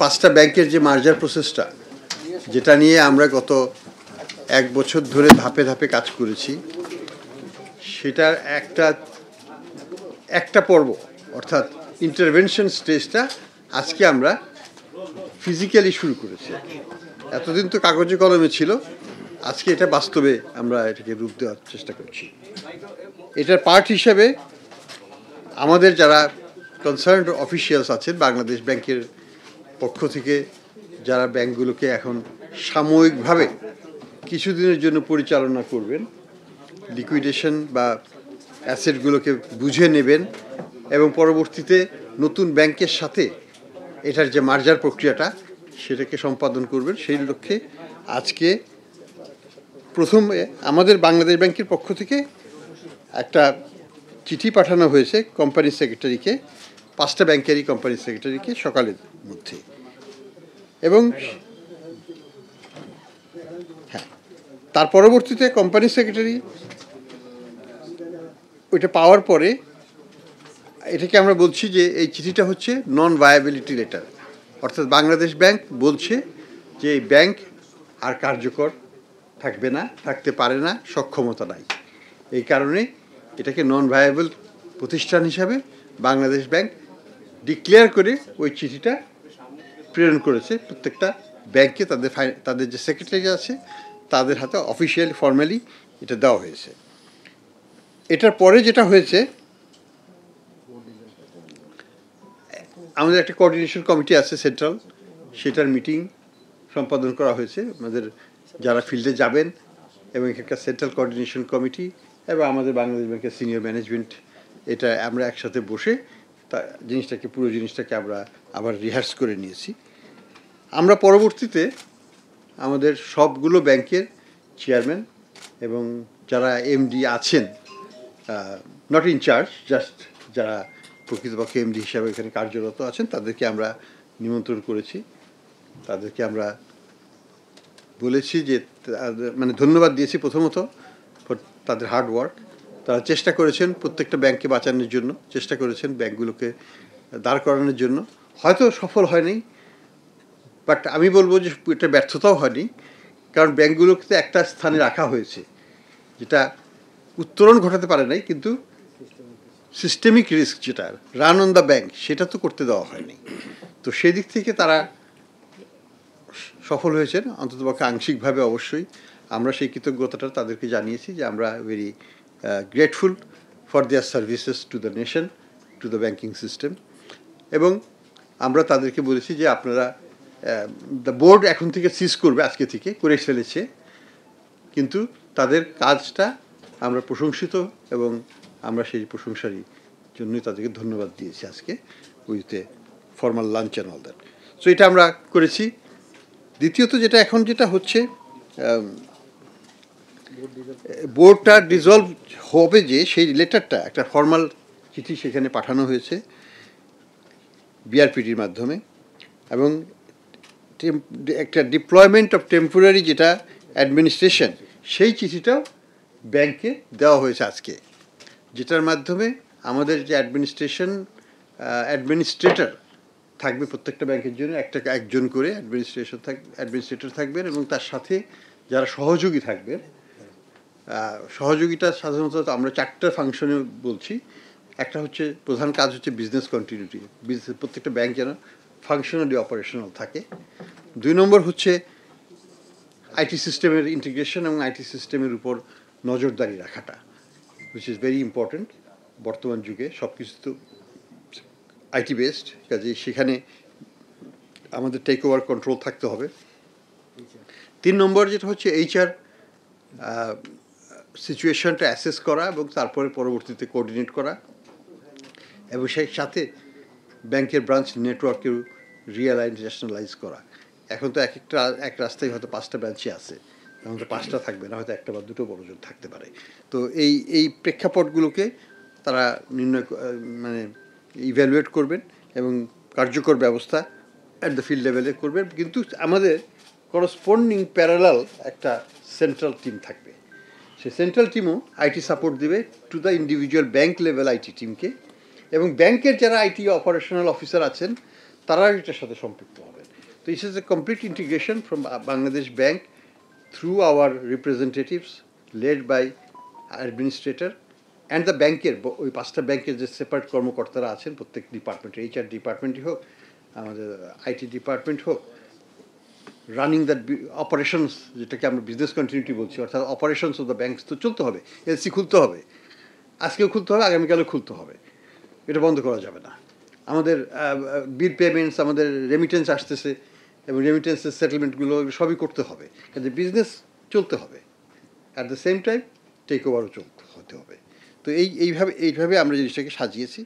পাঁচটা ব্যাংকের যে মার্জার প্রসেসটা, যেটা নিয়ে আমরা গত এক বছর ধরে ধাপে ধাপে কাজ করেছি, সেটার একটা পর্ব অর্থাৎ ইন্টারভেনশন স্টেজটা আজকে আমরা ফিজিক্যালি শুরু করেছি। এতদিন তো কাগজে কলমে ছিল, আজকে এটা বাস্তবে আমরা এটাকে রূপ দেওয়ার চেষ্টা করছি। এটার পার্ট হিসেবে আমাদের যারা কনসার্নড অফিসিয়ালস আছেন বাংলাদেশ ব্যাংকের পক্ষ থেকে, যারা ব্যাংকগুলোকে এখন সাময়িকভাবে কিছুদিনের জন্য পরিচালনা করবেন, লিকুইডেশন বা অ্যাসেটগুলোকে বুঝে নেবেন এবং পরবর্তীতে নতুন ব্যাংকের সাথে এটার যে মার্জার প্রক্রিয়াটা সেটাকে সম্পাদন করবেন, সেই লক্ষ্যে আজকে প্রথমে আমাদের বাংলাদেশ ব্যাংকের পক্ষ থেকে একটা চিঠি পাঠানো হয়েছে কোম্পানি সেক্রেটারিকে, পাঁচটা ব্যাংকেরই কোম্পানি সেক্রেটারিকে সকালের মধ্যে। এবং হ্যাঁ, তার পরবর্তীতে কোম্পানি সেক্রেটারি ওইটা পাওয়ার পরে এটাকে আমরা বলছি যে এই চিঠিটা হচ্ছে নন ভায়াবিলিটি লেটার, অর্থাৎ বাংলাদেশ ব্যাংক বলছে যে এই ব্যাংক আর কার্যকর থাকবে না, থাকতে পারে না, সক্ষমতা নাই। এই কারণে এটাকে নন ভায়াবল প্রতিষ্ঠান হিসাবে বাংলাদেশ ব্যাংক ডিক্লেয়ার করে ওই চিঠিটা প্রেরণ করেছে প্রত্যেকটা ব্যাংকে। তাদের যে সেক্রেটারি আছে তাদের হাতে অফিসিয়ালি ফর্মালি এটা দেওয়া হয়েছে। এটার পরে যেটা হয়েছে, আমাদের একটা কোঅর্ডিনেশন কমিটি আছে সেন্ট্রাল, সেটার মিটিং সম্পাদন করা হয়েছে। আমাদের যারা ফিল্ডে যাবেন এবং এখানকার সেন্ট্রাল কোঅর্ডিনেশন কমিটি এবং আমাদের বাংলাদেশ ব্যাংকের সিনিয়র ম্যানেজমেন্ট, এটা আমরা একসাথে বসে পুরো জিনিসটাকে আমরা আবার রিহার্স করে নিয়েছি। আমরা পরবর্তীতে আমাদের সবগুলো ব্যাংকের চেয়ারম্যান এবং যারা এমডি আছেন, নট ইনচার্জ, জাস্ট যারা প্রকৃতপক্ষে এমডি হিসাবে এখানে কার্যরত আছেন, তাদেরকে আমরা নিমন্ত্রণ করেছি। তাদেরকে আমরা বলেছি যে মানে ধন্যবাদ দিয়েছি প্রথমত তাদের হার্ড ওয়ার্ক। তারা চেষ্টা করেছেন প্রত্যেকটা ব্যাংককে বাঁচানোর জন্য, চেষ্টা করেছেন ব্যাংকগুলোকে দাঁড় করানোর জন্য। হয়তো সফল হয়নি, বাট আমি বলবো যে এটা ব্যর্থতাও হয়নি, কারণ ব্যাংকগুলোকে একটা স্থানে রাখা হয়েছে যেটা উত্তরণ ঘটাতে পারে নাই, কিন্তু সিস্টেমিক রিস্ক যেটা রান অন দ্য ব্যাংক সেটা তো করতে দেওয়া হয়নি। তো সেই দিক থেকে তারা সফল হয়েছেন অন্ততপক্ষে আংশিকভাবে। অবশ্যই আমরা সেই কৃতজ্ঞতাটা তাদেরকে জানিয়েছি যে আমরা very grateful for their services to the nation, to the banking system. এবং আমরা তাদেরকে বলেছি যে আপনারা দ্য বোর্ড এখন থেকে সিজ করবে, আজকে থেকে করে ফেলেছে, কিন্তু তাদের কাজটা আমরা প্রশংসিত এবং আমরা সেই প্রশংসারই জন্যই তাদেরকে ধন্যবাদ দিয়েছি আজকে with a formal lunch and all that. So এটা আমরা করেছি। দ্বিতীয়ত যেটা হচ্ছে, বোর্ডটা ডিসলভ হবে যে সেই লেটারটা একটা ফর্মাল চিঠি সেখানে পাঠানো হয়েছে বিআরপিটির মাধ্যমে, এবং একটা ডিপ্লয়মেন্ট অফ টেম্পোরারি যেটা অ্যাডমিনিস্ট্রেশন, সেই চিঠিটাও ব্যাংকে দেওয়া হয়েছে আজকে, যেটার মাধ্যমে আমাদের যে অ্যাডমিনিস্ট্রেটর থাকবে প্রত্যেকটা ব্যাংকের জন্য, একজন করে অ্যাডমিনিস্ট্রেটর থাকবেন এবং তার সাথে যারা সহযোগী থাকবেন। সহযোগিতা সাধারণত আমরা চারটা ফাংশনে বলছি। একটা হচ্ছে, প্রধান কাজ হচ্ছে বিজনেস কন্টিনিউটি, প্রত্যেকটা ব্যাংক যেন ফাংশনালি অপারেশনাল থাকে। 2 নম্বর হচ্ছে আইটি সিস্টেমের ইন্টিগ্রেশন এবং আইটি সিস্টেমের উপর নজরদারি রাখাটা, হুইচ ইজ ভেরি ইম্পর্ট্যান্ট। বর্তমান যুগে সব কিছু তো আইটি বেসড, কাজে সেখানে আমাদের টেক ওভার কন্ট্রোল থাকতে হবে। 3 নম্বর যেটা হচ্ছে এইচআর সিচুয়েশনটা অ্যাসেস করা এবং তারপরে পরবর্তীতে কোঅর্ডিনেট করা, এবং সেই সাথে ব্যাংকের ব্রাঞ্চ নেটওয়ার্কেও রিয়ালাইজ ন্যাশনালাইজ করা। এখন তো এক রাস্তায় হয়তো 5টা ব্রাঞ্চই আছে, এখন তো 5টা থাকবে না, হয়তো 1টা বা 2টো বড় জোর থাকতে পারে। তো এই প্রেক্ষাপটগুলোকে তারা ইভ্যালুয়েট করবেন এবং কার্যকর ব্যবস্থা অ্যাট দ্য ফিল্ড লেভেলে করবেন। কিন্তু আমাদের করসপন্ডিং প্যারালাল একটা সেন্ট্রাল টিম থাকবে, সেই সেন্ট্রাল টিমও আইটি সাপোর্ট দেবে to the individual bank level IT টিমকে, এবং ব্যাংকের যারা আইটি অপারেশনাল অফিসার আছেন তারা এটার সাথে সম্পৃক্ত হবেন। This is a complete integration from Bangladesh Bank through our representatives led by administrator and the ব্যাংকের ওই 5টা ব্যাংকের যে সেপারেট কর্মকর্তারা আছেন প্রত্যেক ডিপার্টমেন্টে, HR ডিপার্টমেন্টই হোক, আমাদের IT ডিপার্টমেন্ট হোক, রানিং দ্যাট অপারেশনস, যেটাকে আমরা বিজনেস কন্টিনিউটি বলছি, অর্থাৎ অপারেশনস অফ দ্য ব্যাংকস তো চলতে হবে। এলসি খুলতে হবে, আজকেও খুলতে হবে, আগামীকালও খুলতে হবে, এটা বন্ধ করা যাবে না। আমাদের বিল পেমেন্টস, আমাদের রেমিটেন্স আসতেছে এবং রেমিটেন্সের সেটেলমেন্টগুলো সবই করতে হবে, কাজে বিজনেস চলতে হবে। At the same time take ওভারও হতে হবে। তো এইভাবে আমরা জিনিসটাকে সাজিয়েছি।